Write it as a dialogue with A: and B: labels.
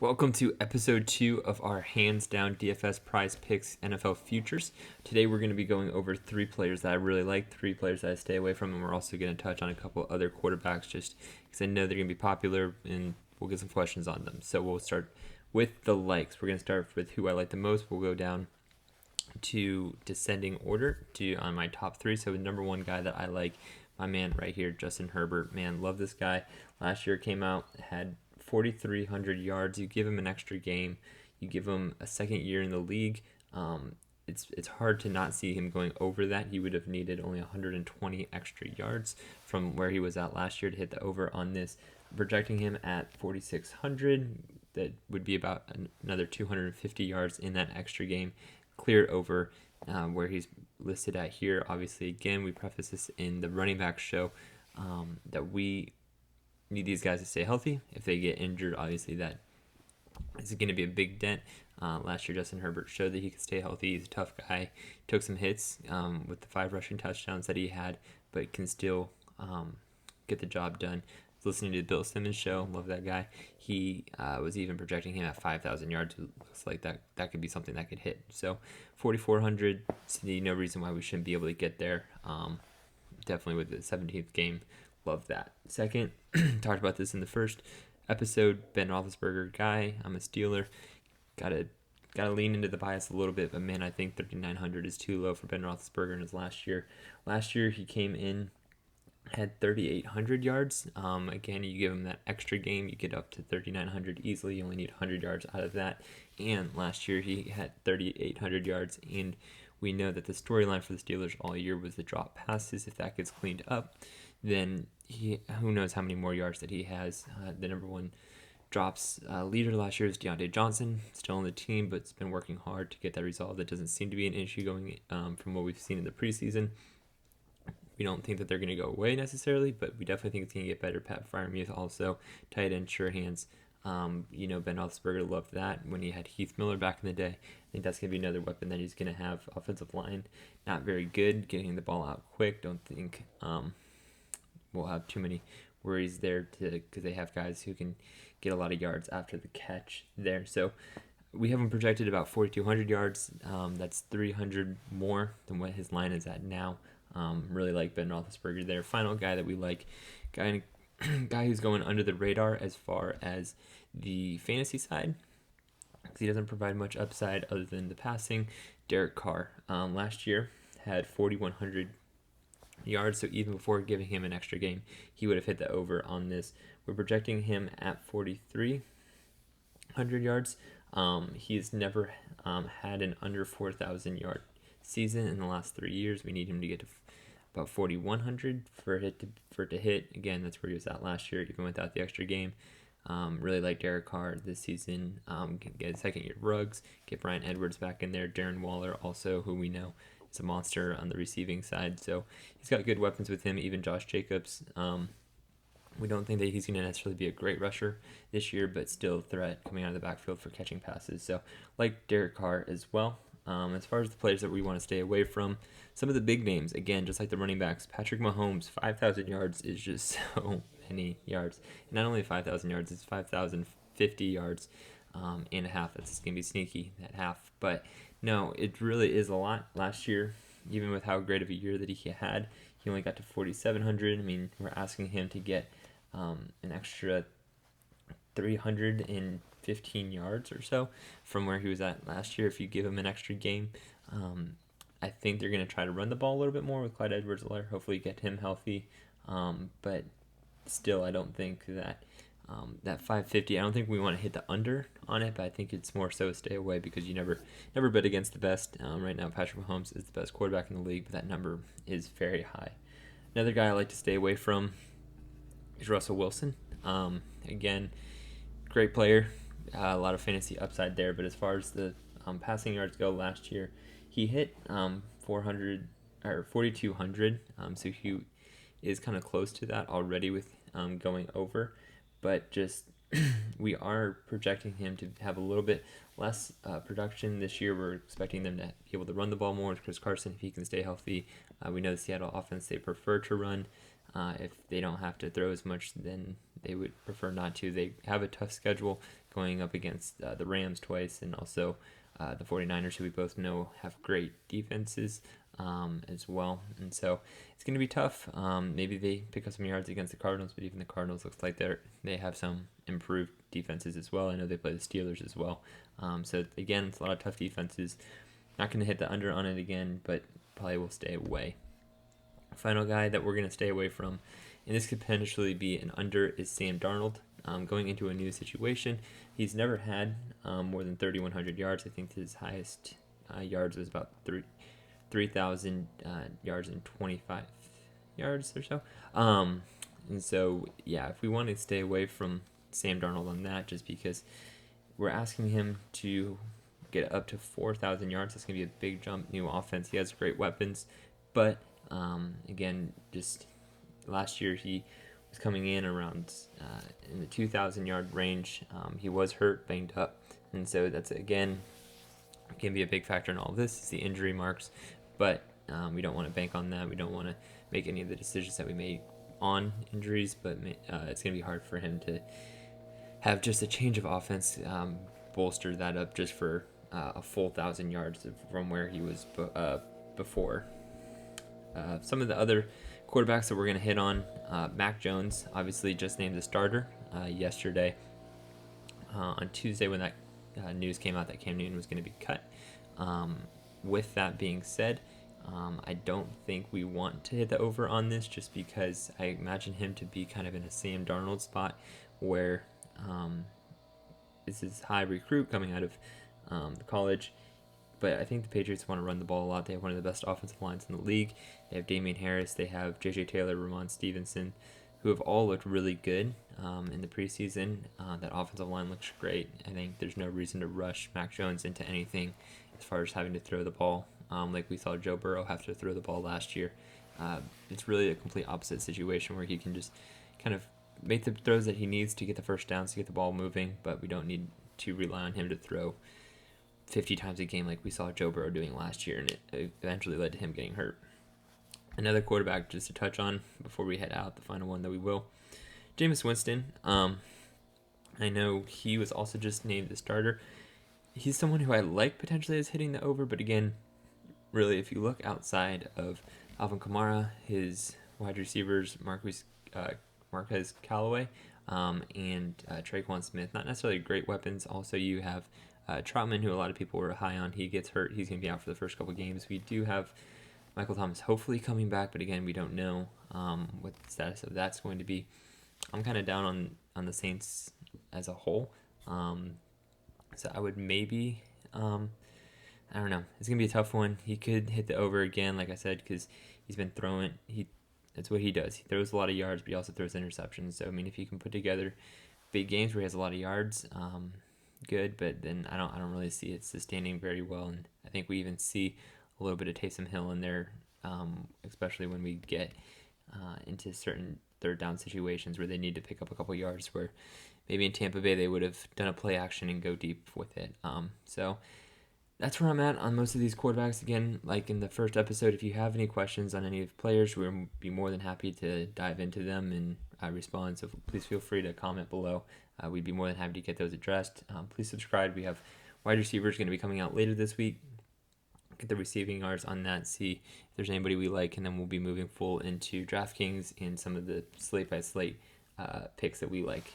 A: Welcome to episode 2 of our hands down DFS PrizePicks NFL Futures. Today we're going to be going over 3 players that I really like, 3 players that I stay away from, and we're also going to touch on a couple other quarterbacks just because I know they're going to be popular and we'll get some questions on them. So we'll start with the likes. We're going to start with who I like the most. We'll go down to descending order on my top 3. So the number 1 guy that I like, my man right here, Justin Herbert. Man, love this guy. Last year came out, had 4,300 yards. You give him an extra game, you give him a second year in the league. It's hard to not see him going over that. He would have needed only 120 extra yards from where he was at last year to hit the over on this. Projecting him at 4,600, that would be about another 250 yards in that extra game. Clear over where he's listed at here. Obviously, again, we preface this in the running back show that we need these guys to stay healthy. If they get injured, obviously that is going to be a big dent. Last year, Justin Herbert showed that he could stay healthy. He's a tough guy. Took some hits with the 5 rushing touchdowns that he had, but can still get the job done. Listening to the Bill Simmons show, love that guy. He was even projecting him at 5,000 yards. It looks like that could be something that could hit. So 4,400, see no reason why we shouldn't be able to get there. Definitely with the 17th game. Love that. Second, talked about this in the first episode, Ben Roethlisberger guy. I'm a Steeler. Gotta lean into the bias a little bit, but man, I think 3,900 is too low for Ben Roethlisberger in his last year. Last year he came in, had 3,800 yards. Again, you give him that extra game, you get up to 3,900 easily. You only need 100 yards out of that. And last year he had 3,800 yards, and we know that the storyline for the Steelers all year was the drop passes. If that gets cleaned up, then who knows how many more yards that he has. The number 1 drops leader last year is Deontay Johnson, still on the team, but it's been working hard to get that resolved. That doesn't seem to be an issue going from what we've seen in the preseason. We don't think that they're going to go away necessarily, but we definitely think it's going to get better. Pat Freiermuth also, tight end, sure hands. Ben Roethlisberger loved that when he had Heath Miller back in the day. I think that's going to be another weapon that he's going to have. Offensive line, not very good, getting the ball out quick. Don't think we'll have too many worries there because they have guys who can get a lot of yards after the catch there. So we have him projected about 4,200 yards. That's 300 more than what his line is at now. Really like Ben Roethlisberger there. Final guy that we like, guy who's going under the radar as far as the fantasy side, because he doesn't provide much upside other than the passing. Derek Carr last year had 4,100 yards, so even before giving him an extra game, he would have hit the over on this. We're projecting him at 4,300 yards. He's never had an under 4,000 yard season in the last 3 years. We need him to get to about 4,100 for it to hit. Again, that's where he was at last year, even without the extra game. Really like Derek Carr this season. Get a second year Ruggs, get Bryan Edwards back in there. Darren Waller also, who we know is a monster on the receiving side. So he's got good weapons with him, even Josh Jacobs. We don't think that he's going to necessarily be a great rusher this year, but still a threat coming out of the backfield for catching passes. So like Derek Carr as well. As far as the players that we want to stay away from, some of the big names, again, just like the running backs, Patrick Mahomes, 5,000 yards is just so many yards. And not only 5,000 yards, it's 5,050 yards and a half. That's going to be sneaky, that half. But no, it really is a lot. Last year, even with how great of a year that he had, he only got to 4,700. I mean, we're asking him to get an extra 315 yards or so from where he was at last year. If you give him an extra game, I think they're going to try to run the ball a little bit more with Clyde Edwards-Helaire, hopefully get him healthy. But still, I don't think that that 550, I don't think we want to hit the under on it, but I think it's more so stay away because you never bet against the best. Right now, Patrick Mahomes is the best quarterback in the league, but that number is very high. Another guy I like to stay away from is Russell Wilson. Again, great player, a lot of fantasy upside there, but as far as the passing yards go, last year he hit 400 or 4,200, so he is kind of close to that already with going over, but just we are projecting him to have a little bit less production this year. We're expecting them to be able to run the ball more with Chris Carson if he can stay healthy. We know the Seattle offense, they prefer to run. If they don't have to throw as much, then they would prefer not to. They have a tough schedule going up against the Rams twice, and also the 49ers, who we both know have great defenses as well. And so it's going to be tough. Maybe they pick up some yards against the Cardinals, but even the Cardinals looks like they have some improved defenses as well. I know they play the Steelers as well. So again, it's a lot of tough defenses. Not going to hit the under on it again, but probably will stay away. Final guy that we're going to stay away from, and this could potentially be an under, is Sam Darnold. Going into a new situation, he's never had more than 3,100 yards. I think his highest yards was about 3,000 yards and 25 yards or so. And so, yeah, if we want to stay away from Sam Darnold on that, just because we're asking him to get up to 4,000 yards, that's going to be a big jump. New offense, he has great weapons, but again, just last year he was coming in around in the 2,000 yard range. He was hurt, banged up, and so that's again can be a big factor in all of this is the injury marks. But we don't want to bank on that. We don't want to make any of the decisions that we made on injuries. But it's going to be hard for him to have just a change of offense, bolster that up just for a full 1,000 yards from where he was before. Some of the other quarterbacks that we're going to hit on, Mack Jones, obviously just named the starter yesterday. On Tuesday when that news came out that Cam Newton was going to be cut. With that being said, I don't think we want to hit the over on this just because I imagine him to be kind of in a Sam Darnold spot where this is high recruit coming out of the college. But I think the Patriots want to run the ball a lot. They have one of the best offensive lines in the league. They have Damian Harris. They have J.J. Taylor, Ramon Stevenson, who have all looked really good in the preseason. That offensive line looks great. I think there's no reason to rush Mack Jones into anything as far as having to throw the ball. Like we saw Joe Burrow have to throw the ball last year. It's really a complete opposite situation where he can just kind of make the throws that he needs to get the first downs, to get the ball moving, but we don't need to rely on him to throw 50 times a game like we saw Joe Burrow doing last year, and it eventually led to him getting hurt. Another quarterback just to touch on before we head out, the final one that we will, Jameis Winston. I know he was also just named the starter. He's someone who I like potentially as hitting the over, but again, really, if you look outside of Alvin Kamara, his wide receivers, Marquez Callaway, and Traquan Smith, not necessarily great weapons. Also, you have Troutman, who a lot of people were high on. He gets hurt. He's going to be out for the first couple games. We do have Michael Thomas hopefully coming back, but again, we don't know what the status of that's going to be. I'm kind of down on the Saints as a whole. So I would maybe, I don't know. It's going to be a tough one. He could hit the over again, like I said, because he's been throwing. That's what he does. He throws a lot of yards, but he also throws interceptions. So, I mean, if he can put together big games where he has a lot of yards, good, but then I don't really see it sustaining very well. And I think we even see a little bit of Taysom Hill in there, especially when we get into certain third down situations where they need to pick up a couple yards, where maybe in Tampa Bay they would have done a play action and go deep with it. So that's where I'm at on most of these quarterbacks. Again, like in the first episode, if you have any questions on any of the players, we'll be more than happy to dive into them and respond. So please feel free to comment below. We'd be more than happy to get those addressed. Please subscribe. We have wide receivers going to be coming out later this week. Get the receiving yards on that, see if there's anybody we like, and then we'll be moving full into DraftKings and some of the slate by slate picks that we like.